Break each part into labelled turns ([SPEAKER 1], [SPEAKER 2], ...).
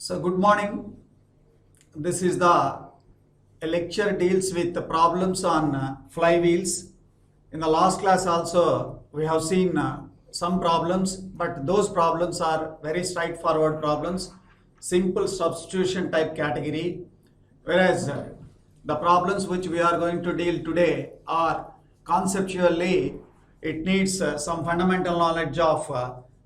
[SPEAKER 1] So good morning. This is the a lecture deals with the problems on flywheels. In the last class also we have seen some problems, but those problems are very straightforward problems, simple substitution type category. Whereas the problems which we are going to deal today are conceptually, it needs some fundamental knowledge of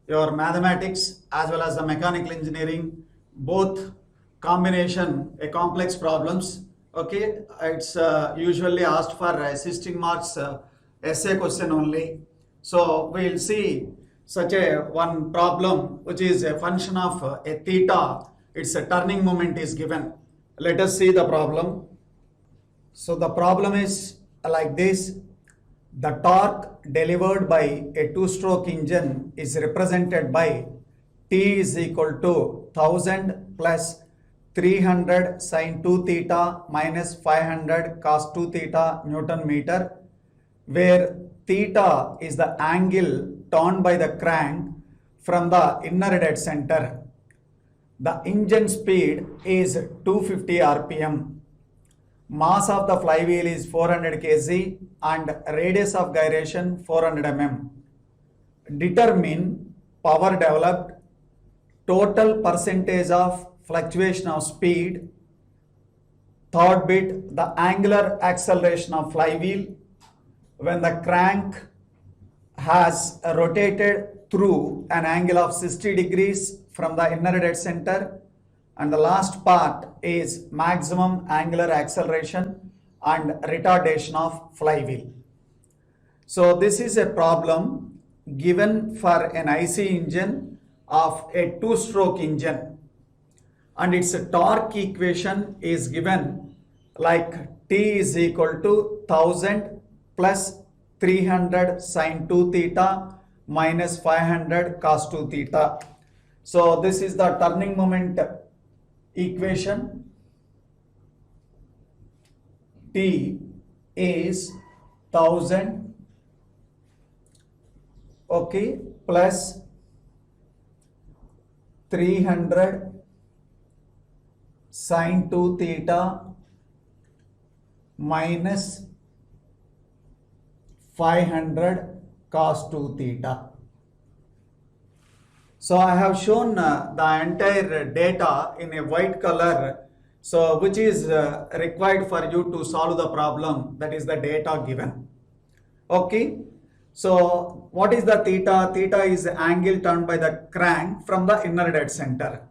[SPEAKER 1] your mathematics as well as the mechanical engineering, both combination, a complex problems. Okay, it's usually asked for 16 marks essay question only. So we'll see such a one problem which is a function of a theta. It's a turning moment is given. Let us see the problem. So the problem is like this. The torque delivered by a two-stroke engine is represented by T is equal to 1000 plus 300 sin 2 theta minus 500 cos 2 theta Newton meter, where theta is the angle turned by the crank from the inner dead center. The engine speed is 250 rpm. Mass of the flywheel is 400 kg and radius of gyration 400 mm. Determine power developed, total percentage of fluctuation of speed, third bit the angular acceleration of flywheel when the crank has rotated through an angle of 60 degrees from the inner dead center, and the last part is maximum angular acceleration and retardation of flywheel. So this is a problem given for an IC engine of a two-stroke engine, and its torque equation is given like T is equal to 1000 plus 300 sin 2 theta minus 500 cos 2 theta. So this is the turning moment equation. T is 1000, okay, plus 300 sin 2 theta minus 500 cos 2 theta. So I have shown the entire data in a white color, so which is required for you to solve the problem, that is the data given. Okay, so what is the theta? Theta is the angle turned by the crank from the inner dead center.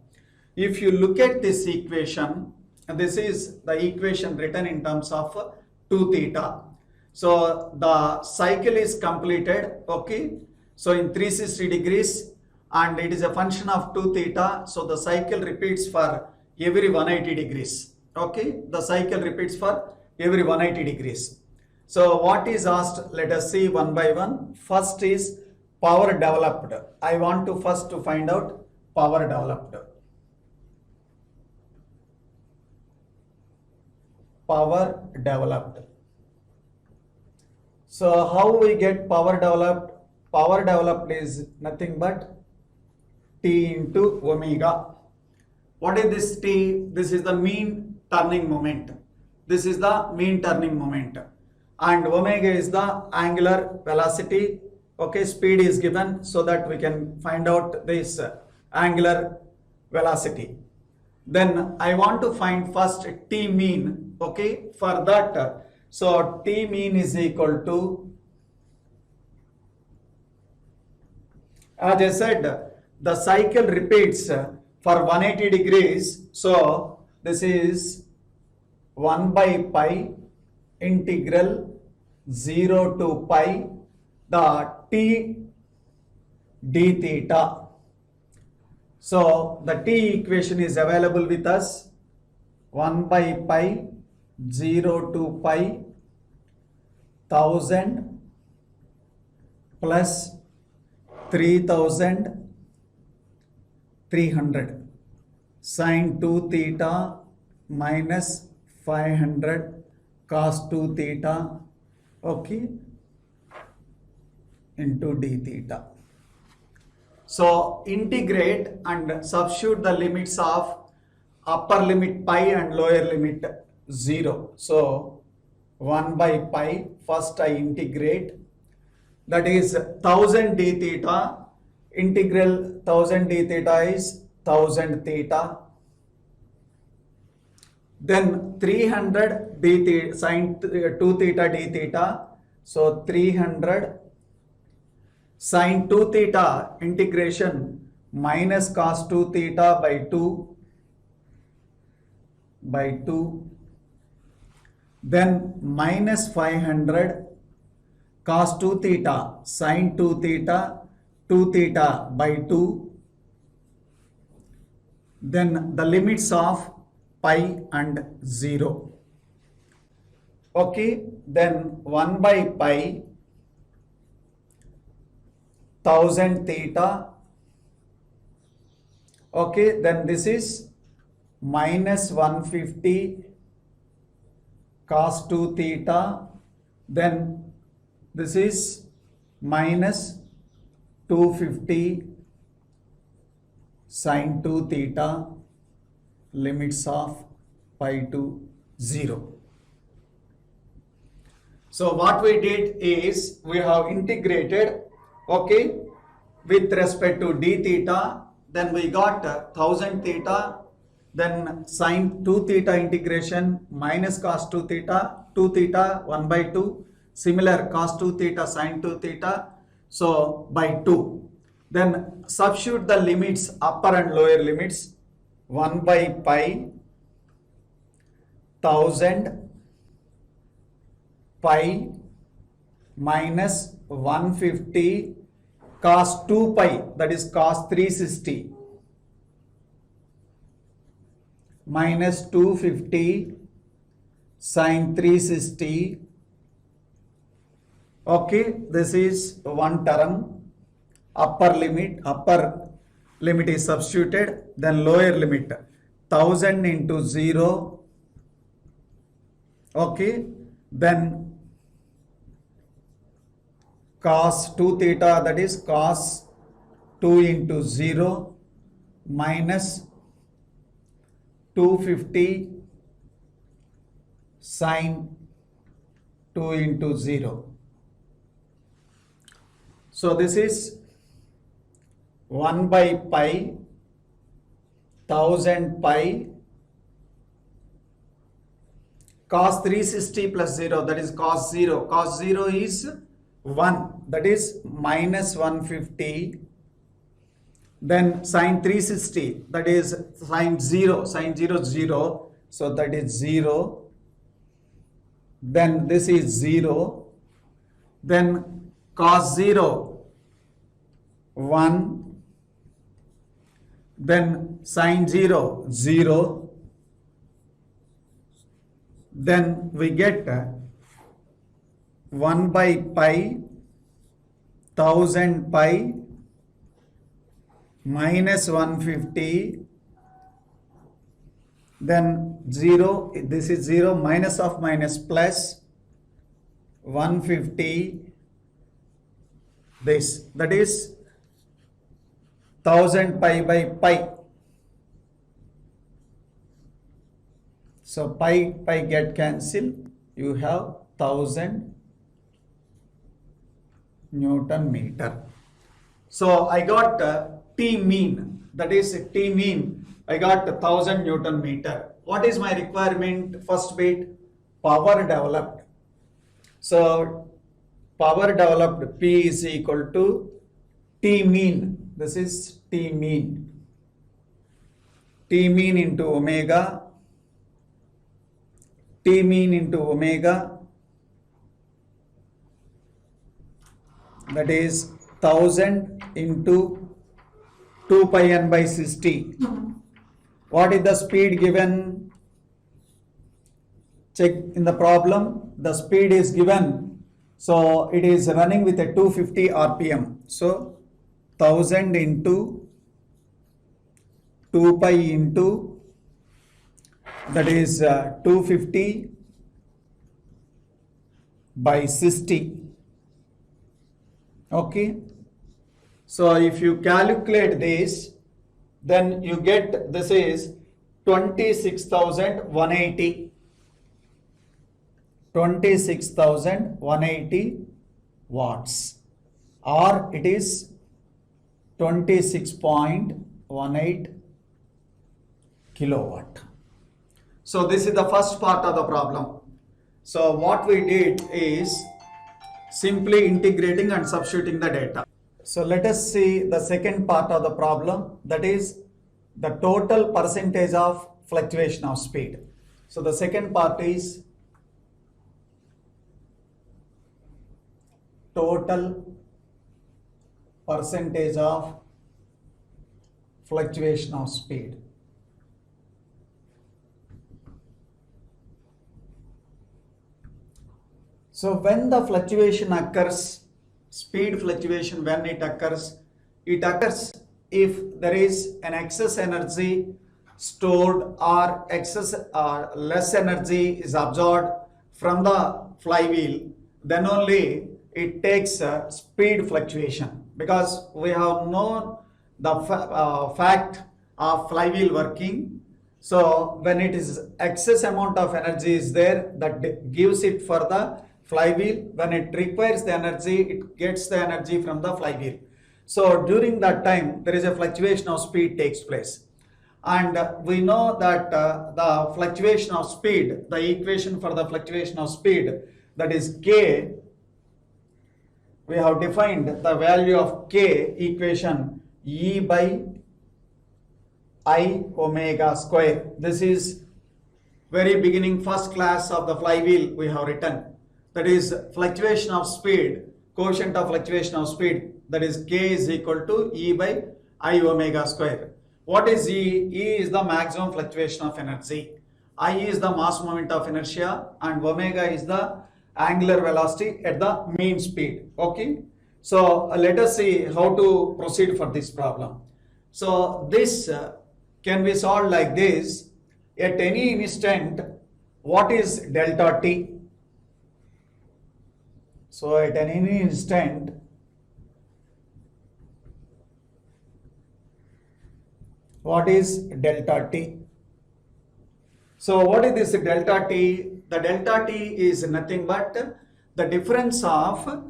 [SPEAKER 1] If you look at this equation, this is the equation written in terms of 2 theta. So the cycle is completed, okay, so in 360 degrees, and it is a function of 2 theta, so the cycle repeats for every 180 degrees. Okay, the cycle repeats for every 180 degrees. So what is asked, let us see one by one. First is power developed. I want to first to find out power developed. Power developed. So how we get power developed? Power developed is nothing but T into omega. What is this T? This is the mean turning moment. This is the mean turning moment. And omega is the angular velocity. Okay, speed is given so that we can find out this angular velocity. Then I want to find first T mean. Okay, for that, so T mean is equal to, as I said, the cycle repeats for 180 degrees. So this is 1 by pi integral 0 to pi the T d theta. So the T equation is available with us, 1 by pi 0 to pi 1000 plus 3300 sin 2 theta minus 500 cos 2 theta, okay, into d theta. So integrate and substitute the limits of upper limit pi and lower limit 0. So 1 by pi, first I integrate, that is 1000 d theta, integral 1000 d theta is 1000 theta. Then 300 d theta, sine 2 theta d theta, so 300 sine 2 theta integration minus cos 2 theta by 2 then minus 500 cos 2 theta sine 2 theta 2 theta by 2, then the limits of pi and 0. Okay, then 1 by pi 1000 theta. Okay, then this is minus 150 cos 2 theta, then this is minus 250 sine 2 theta, limits of pi to 0. So what we did is we have integrated, okay, with respect to d theta, then we got 1000 theta, then sine 2 theta integration minus cos 2 theta 1 by 2, similar cos 2 theta sine 2 theta, so by 2. Then substitute the limits, upper and lower limits, 1 by pi 1000 pi minus 150 cos 2 pi, that is cos 360, minus 250 sine 360. Okay, this is one term. Upper limit is substituted, then lower limit 1000 into 0. Okay, then cos 2 theta, that is cos 2 into 0 minus 250 sine 2 into 0. So this is 1 by pi 1000 pi cos 360 plus 0, that is cos 0. Cos 0 is 1, that is minus 150. Then sine 360, that is sine 0, 0, so that is 0. Then this is 0. Then cos 0, 1. Then sine 0, 0. Then we get 1 by pi 1000 pi minus 150, then 0, this is 0, minus of minus plus 150, this, that is 1000 pi by pi. So pi get cancelled, you have 1000 Newton meter. So I got T mean, that is T mean, I got 1000 Newton meter. What is my requirement? First bit, power developed. So power developed P is equal to T mean. This is T mean. T mean into omega. T mean into omega, that is 1000 into 2 pi n by 60. What is the speed given? Check in the problem. The speed is given. So it is running with a 250 RPM. So 1000 into 2 pi into, that is 250 by 60. Okay. So if you calculate this, then you get, this is 26,180. 26,180 watts, or it is 26.18 kilowatt. So this is the first part of the problem. So what we did is simply integrating and substituting the data. So let us see the second part of the problem, that is the total percentage of fluctuation of speed. So the second part is total percentage of fluctuation of speed. So when the fluctuation occurs, speed fluctuation, when it occurs if there is an excess energy stored or excess or less energy is absorbed from the flywheel, then only it takes speed fluctuation, because we have known the fact of flywheel working. So when it is excess amount of energy is there, that gives it for the flywheel. When it requires the energy, it gets the energy from the flywheel. So during that time, there is a fluctuation of speed takes place. And we know that the fluctuation of speed, the equation for the fluctuation of speed, that is K, we have defined the value of K equation E by I omega square. This is very beginning first class of the flywheel we have written. That is fluctuation of speed, quotient of fluctuation of speed, that is K is equal to E by I omega square. What is E? E is the maximum fluctuation of energy. I is the mass moment of inertia and omega is the angular velocity at the mean speed. Okay. So let us see how to proceed for this problem. So this can be solved like this. At any instant, what is delta t? So at any instant, what is delta t? So what is this delta t? The delta t is nothing but the difference of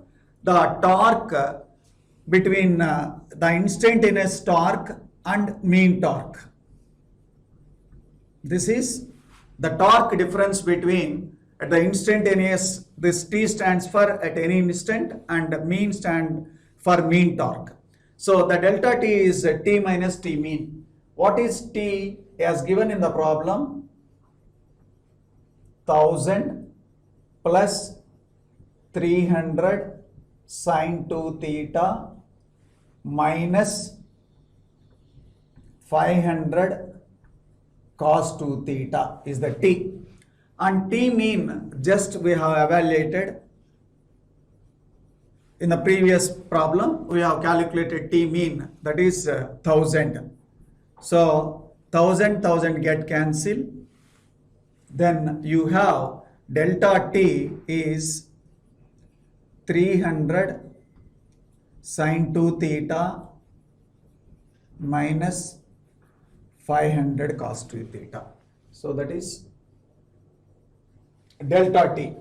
[SPEAKER 1] the torque between the instantaneous torque and mean torque. This is the torque difference between at the instantaneous, this t stands for at any instant and mean stand for mean torque. So the delta t is t minus t mean. What is t as given in the problem? 1000 plus 300 sine 2 theta minus 500 cos 2 theta is the t. And t mean just we have evaluated in the previous problem. We have calculated t mean, that is 1000. So 1000 get cancelled. Then you have delta t is 300 sine 2 theta minus 500 cos 2 theta. So that is delta t.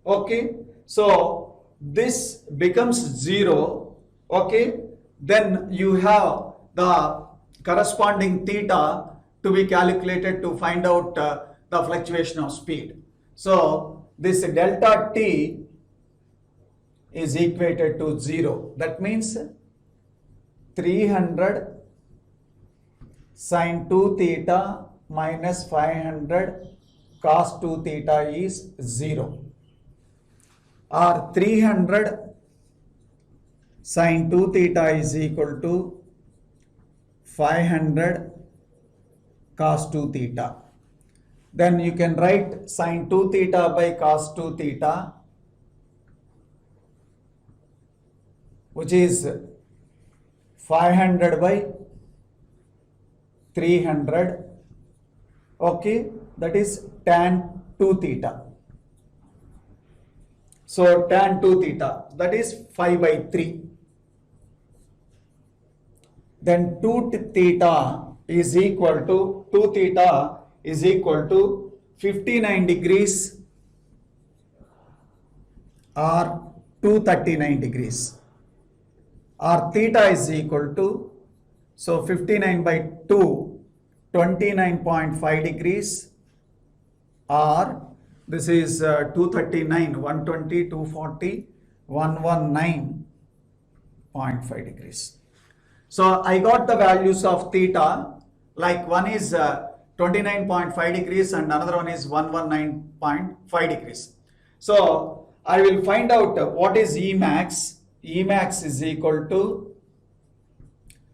[SPEAKER 1] Okay. So this becomes 0. Okay. Then you have the corresponding theta to be calculated to find out the fluctuation of speed. So this delta t is equated to 0. That means 300 sine 2 theta minus 500 cos 2 theta is 0. Or 300 sine 2 theta is equal to 500 cos 2 theta. Then you can write sine 2 theta by cos 2 theta, which is 500 by 300. Okay, that is tan 2 theta. So tan 2 theta, that is 5 by 3. Then 2 theta is equal to 2 theta is equal to 59 degrees or 239 degrees, or theta is equal to, so 59 by 2, 29.5 degrees, or this is 239, 120, 240, 119.5 degrees. So I got the values of theta, like one is 29.5 degrees and another one is 119.5 degrees. So I will find out what is Emax. Emax is equal to,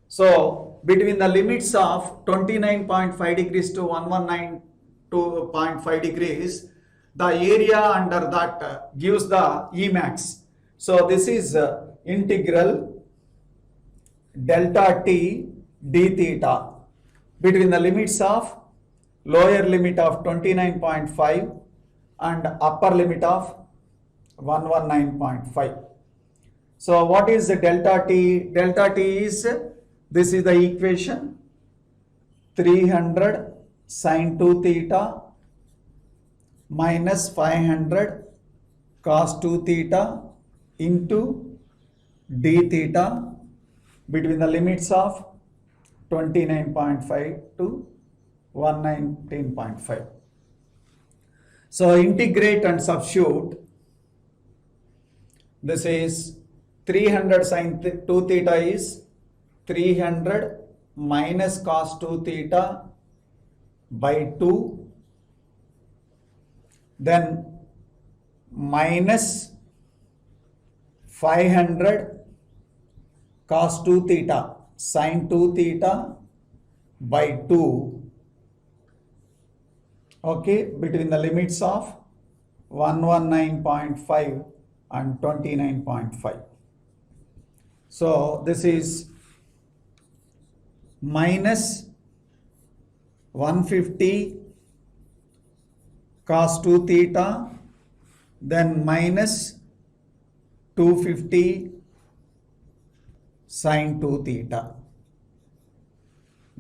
[SPEAKER 1] so between the limits of 29.5 degrees to 119.5 degrees, the area under that gives the Emax. So this is integral delta t d theta between the limits of lower limit of 29.5 and upper limit of 119.5. So what is the delta t? Delta t is, this is the equation, 300 sine 2 theta minus 500 cos 2 theta into d theta between the limits of 29.5 to 119.5. So integrate and substitute. This is 300 sine 2 theta is 300 minus cos 2 theta by 2, then minus 500 cos 2 theta sine 2 theta by 2, okay, between the limits of 119.5 and 29.5. So this is minus 150 cos 2 theta, then minus 250 sine 2 theta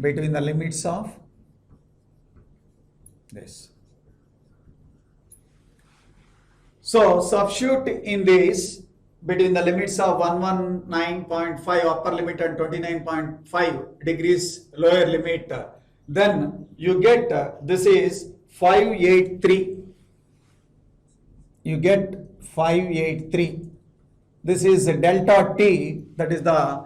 [SPEAKER 1] between the limits of this. So substitute in this between the limits of 119.5 upper limit and 29.5 degrees lower limit, then you get this is 583. You get 583. This is delta t, that is the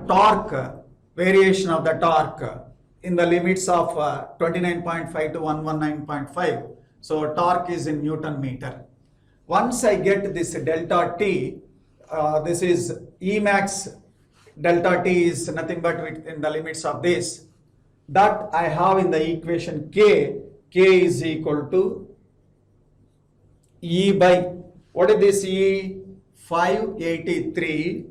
[SPEAKER 1] torque, variation of the torque in the limits of 29.5 to 119.5. So torque is in Newton meter. Once I get this delta t, this is Emax delta t is nothing but in the limits of this, that I have in the equation k. K is equal to E by, what is this E? 583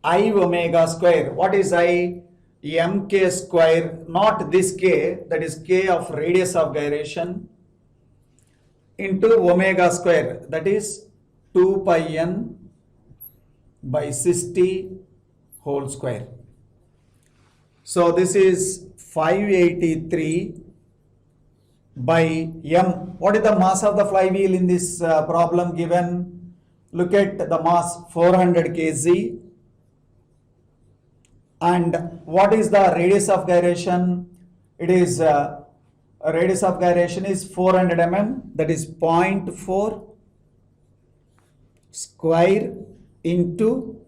[SPEAKER 1] I omega square. What is I? Mk square, not this k, that is k of radius of gyration, into omega square, that is 2 pi n by 60 whole square. So this is 583 by m. What is the mass of the flywheel in this problem given? Look at the mass, 400 kg. And what is the radius of gyration? It is radius of gyration is 400 mm, that is 0.4 square into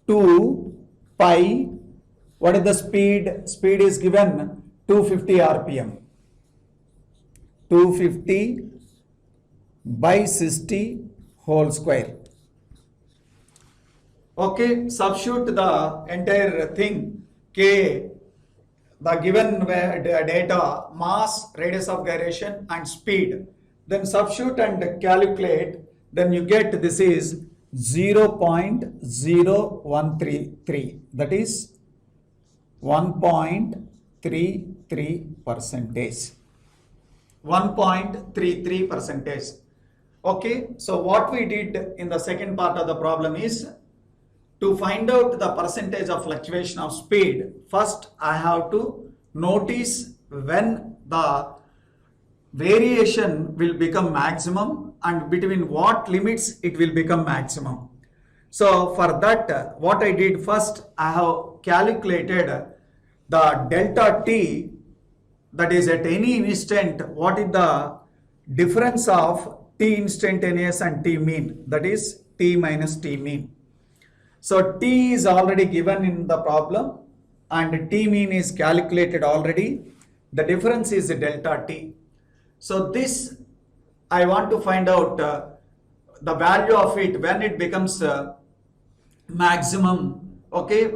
[SPEAKER 1] 2 pi. What is the speed? Speed is given 250 rpm. 250 by 60 whole square. Okay, substitute the entire thing, K, the given data, mass, radius of gyration and speed. Then substitute and calculate, then you get this is 0.0133, that is 1.33%. 1.33%. Okay, so what we did in the second part of the problem is, to find out the percentage of fluctuation of speed, first I have to notice when the variation will become maximum and between what limits it will become maximum. So for that, what I did first, I have calculated the delta t, that is at any instant, what is the difference of t instantaneous and t mean, that is t minus t mean. So t is already given in the problem and t mean is calculated already. The difference is delta t. So this I want to find out the value of it when it becomes maximum. Okay,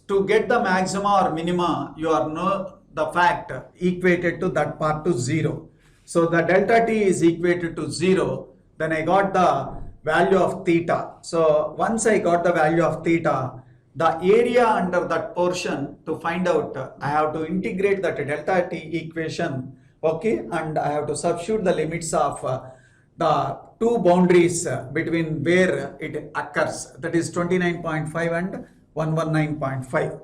[SPEAKER 1] to get the maxima or minima, you are know the fact equated to that part to 0. So the delta t is equated to 0. Then I got the value of theta. So once I got the value of theta, the area under that portion, to find out, I have to integrate that delta t equation. Okay, and I have to substitute the limits of the two boundaries between where it occurs, that is 29.5 and 119.5.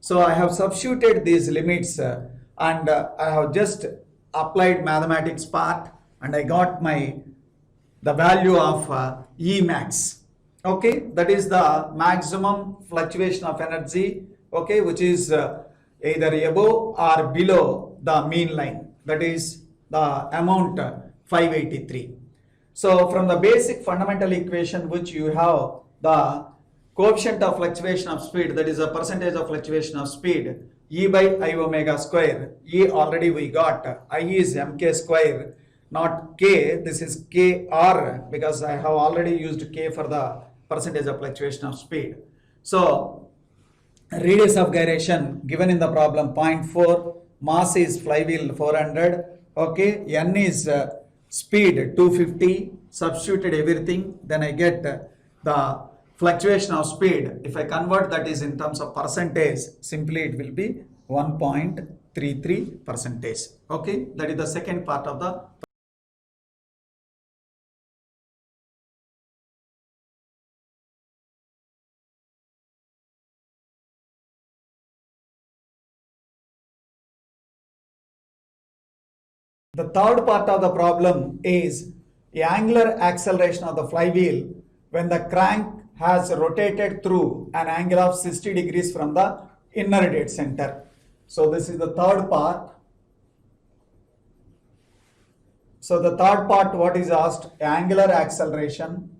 [SPEAKER 1] So I have substituted these limits and I have just applied mathematics part and I got the value of E max. Okay, that is the maximum fluctuation of energy, okay, which is either above or below the mean line, that is the amount 583. So from the basic fundamental equation which you have the coefficient of fluctuation of speed, that is a percentage of fluctuation of speed, E by I omega square. E already we got, I is mk square, not k, this is kr because I have already used k for the percentage of fluctuation of speed. So radius of gyration given in the problem 0.4, mass is flywheel 400, okay, n is speed 250, substituted everything, then I get the fluctuation of speed. If I convert that is in terms of percentage, simply it will be 1.33 percentage. Okay, that is the second part of the third part of the problem is the angular acceleration of the flywheel when the crank has rotated through an angle of 60 degrees from the inner dead center. So this is the third part. So the third part, what is asked? Angular acceleration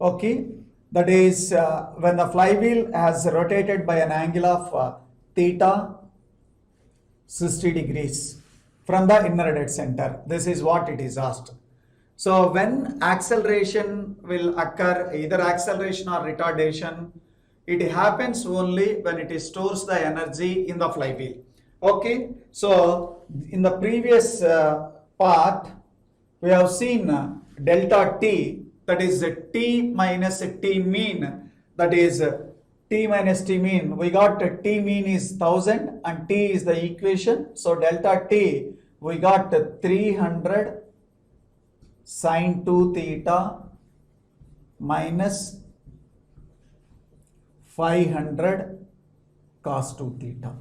[SPEAKER 1] okay, that is when the flywheel has rotated by an angle of theta 60 degrees from the inner dead center. This is what it is asked. So when acceleration will occur, either acceleration or retardation, it happens only when it stores the energy in the flywheel. Okay, so in the previous part, we have seen delta t, that is t minus t mean, that is t minus t mean. We got t mean is 1000 and t is the equation. So delta t, we got 300 sine 2 theta minus 500 cos 2 theta.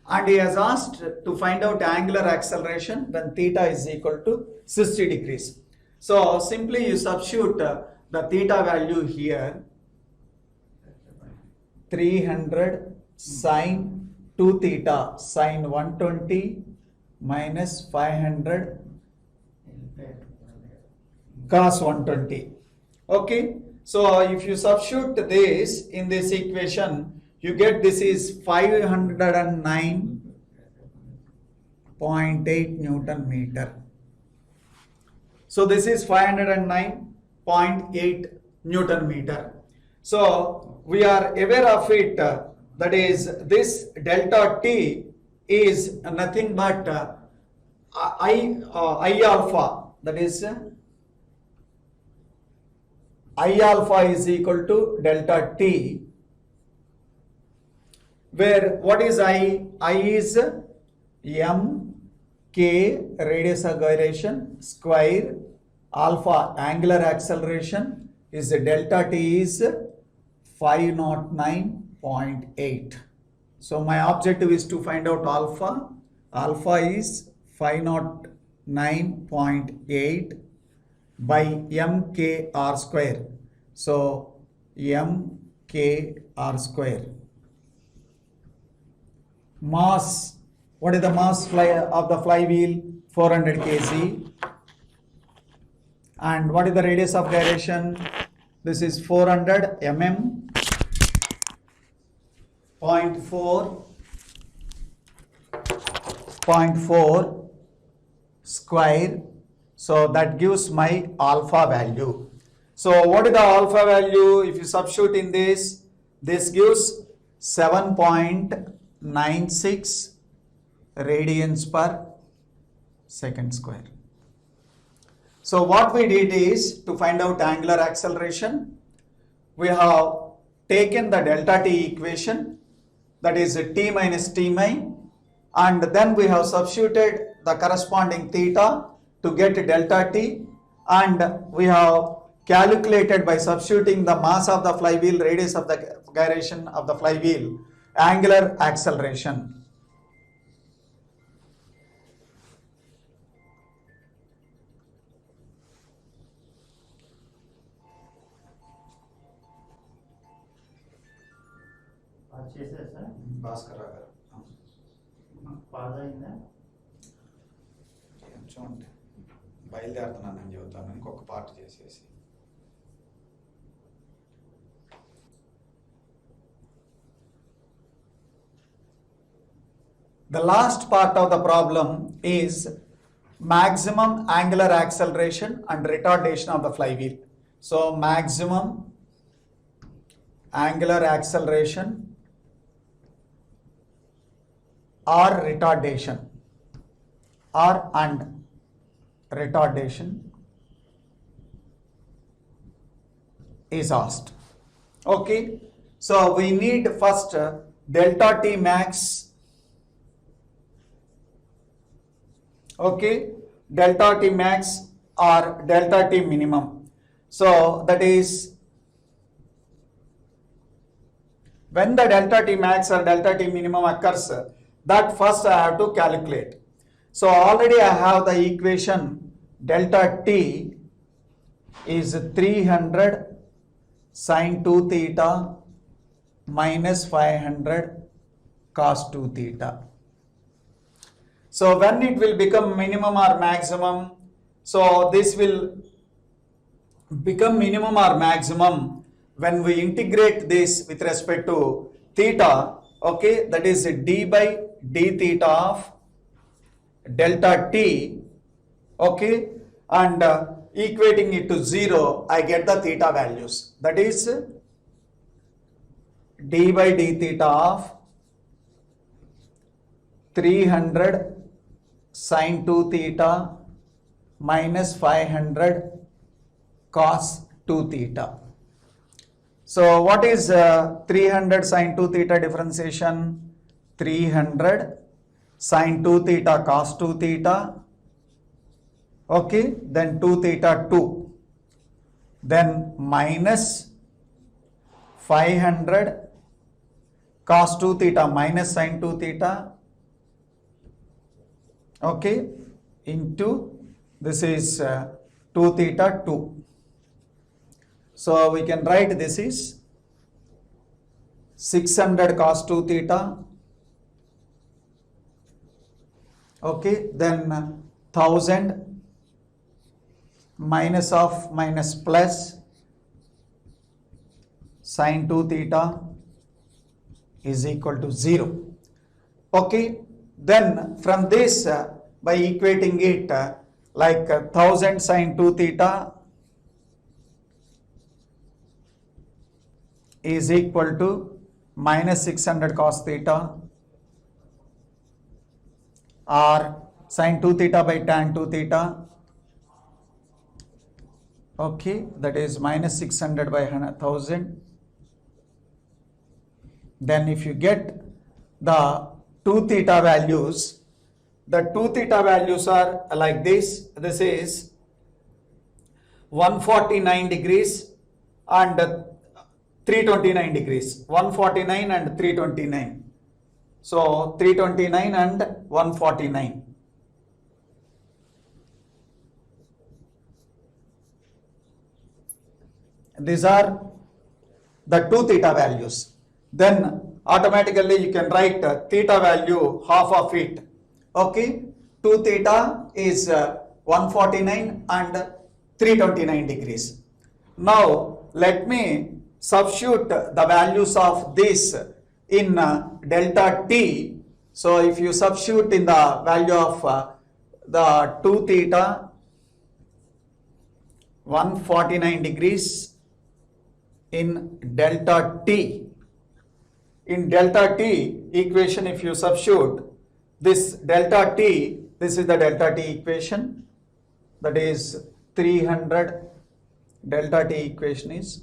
[SPEAKER 1] And he has asked to find out angular acceleration when theta is equal to 60 degrees. So simply you substitute the theta value here, 300 sine 2 theta sine 120 minus 500 cos 120. Okay, so if you substitute this in this equation, you get this is 509.8 Newton meter. So this is 509.8 Newton meter. So we are aware of it, that is this delta t is nothing but I alpha, that is I alpha is equal to delta t, where what is I? I is m k radius of gyration square alpha angular acceleration is delta t is 509.8. So my objective is to find out alpha. Alpha is 509.8 by mkr square. So mkr square. Mass. What is the mass of the flywheel? 400 kg. And what is the radius of gyration? This is 400 mm. 0.4 square. So that gives my alpha value. So what is the alpha value? If you substitute in this gives 7.96 radians per second square. So what we did is to find out angular acceleration. We have taken the delta t equation, that is t minus t mi, and then we have substituted the corresponding theta to get delta t, and we have calculated by substituting the mass of the flywheel, radius of the gyration of the flywheel, angular acceleration. Bhaskar గారు చూడండి, బయలుదేరుతున్నానని చెబుతాను, ఇంకొక part చేసేసి. The last part of the problem is maximum angular acceleration and retardation of the flywheel. So maximum angular acceleration or retardation and retardation is asked. Okay, so we need first delta t max. Okay, delta t max or delta t minimum. So that is when the delta t max or delta t minimum occurs, that first I have to calculate. So already I have the equation delta t is 300 sin 2 theta minus 500 cos 2 theta. So when it will become minimum or maximum, so this will become minimum or maximum when we integrate this with respect to theta. Okay, that is d by d theta of delta t. Okay, and equating it to 0, I get the theta values. That is d by d theta of 300 sin 2 theta minus 500 cos 2 theta. So what is 300 sin 2 theta differentiation? 300 sin 2 theta cos 2 theta. Okay, then 2 theta 2. Then minus 500 cos 2 theta minus sin 2 theta. Okay, into this is 2 theta 2. So we can write this is 600 cos 2 theta. Okay, then 1000 minus of minus plus sin 2 theta is equal to 0. Okay, then from this by equating it like 1000 sin 2 theta is equal to minus 600 cos theta or sin 2 theta by tan 2 theta. Okay, that is minus 600 by 1000. Then if you get the 2 theta values, The 2 theta values are like this. This is 149 degrees and 329 degrees. 149 and 329. So 329 and 149. These are the 2 theta values. Then automatically you can write theta value half of it. Okay, 2 theta is 149 and 329 degrees. Now let me substitute the values of this in delta t. So if you substitute in the value of the 2 theta 149 degrees in delta t. In delta t equation, if you substitute this delta t, this is the delta t equation, that is 300, delta t equation is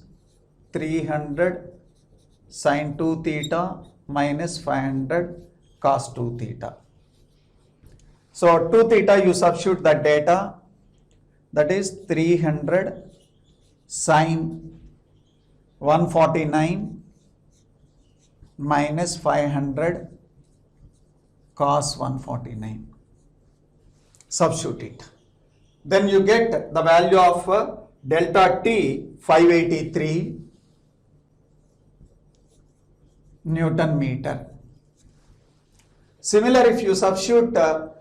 [SPEAKER 1] 300 sin 2 theta minus 500 cos 2 theta. So 2 theta you substitute the data, that is 300 sin 149 minus 500 cos 149. Substitute it. Then you get the value of delta t 583 Newton meter. Similar, if you substitute the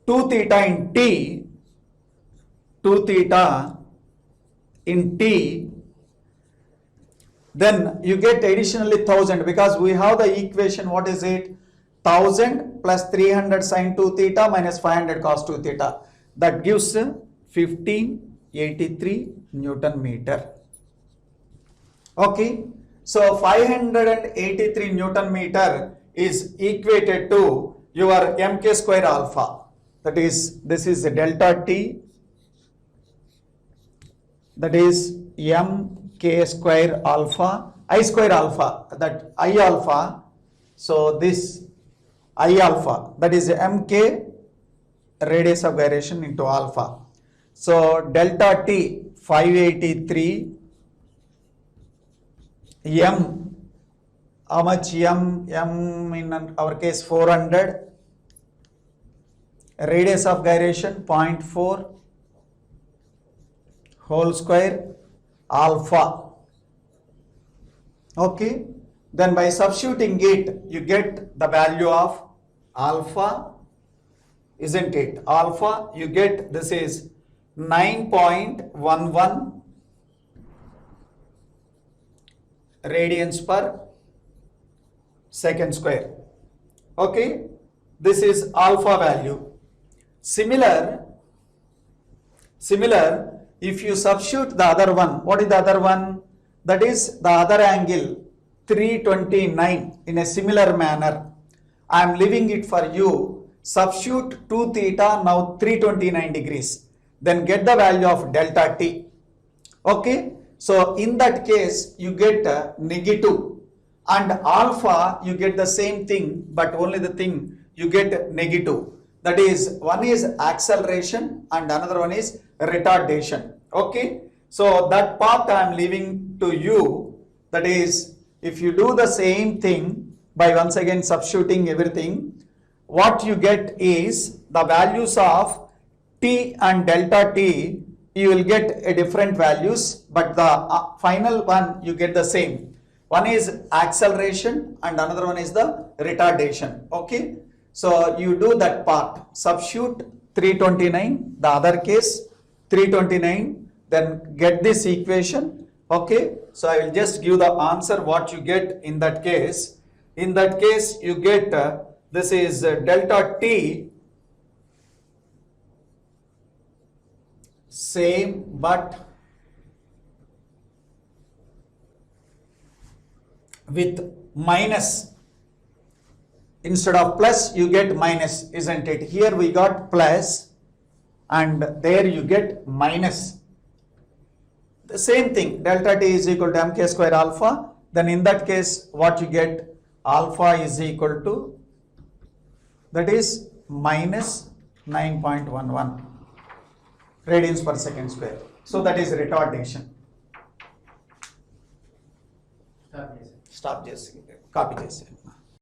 [SPEAKER 1] 2 theta in t, 2 theta in t, then you get additionally 1000, because we have the equation, what is it? 1000 plus 300 sin 2 theta minus 500 cos 2 theta. That gives 1583 Newton meter. Okay. So 583 Newton meter is equated to your mk square alpha. That is, this is the delta t. That is mk square alpha, I square alpha, that I alpha. So this I alpha, that is mk radius of gyration into alpha. So delta t 583 m, how much m in our case 400, radius of gyration 0.4 whole square alpha. Okay, then by substituting it you get the value of alpha, isn't it? Alpha, you get, this is 9.11 radians per second square. Okay, this is alpha value. Similar, if you substitute the other one, what is the other one? That is the other angle 329 in a similar manner. I am leaving it for you. Substitute 2 theta, now 329 degrees. Then get the value of delta t. Okay. So in that case, you get negative, and alpha you get the same thing, but only the thing you get negative. That is, one is acceleration and another one is retardation. Okay. So that part I am leaving to you. That is, if you do the same thing by once again substituting everything, what you get is the values of t and delta t, you will get a different values, but the final one you get the same. One is acceleration and another one is the retardation. Okay. So you do that part. Substitute 329, the other case 329, then get this equation. Okay. So I will just give the answer what you get in that case. In that case you get this is delta t same, but with minus. Instead of plus you get minus, isn't it? Here we got plus and there you get minus. The same thing, delta t is equal to mk square alpha. Then in that case what you get, alpha is equal to, that is minus 9.11 radians per second square. So that is retardation. Stop just copy this.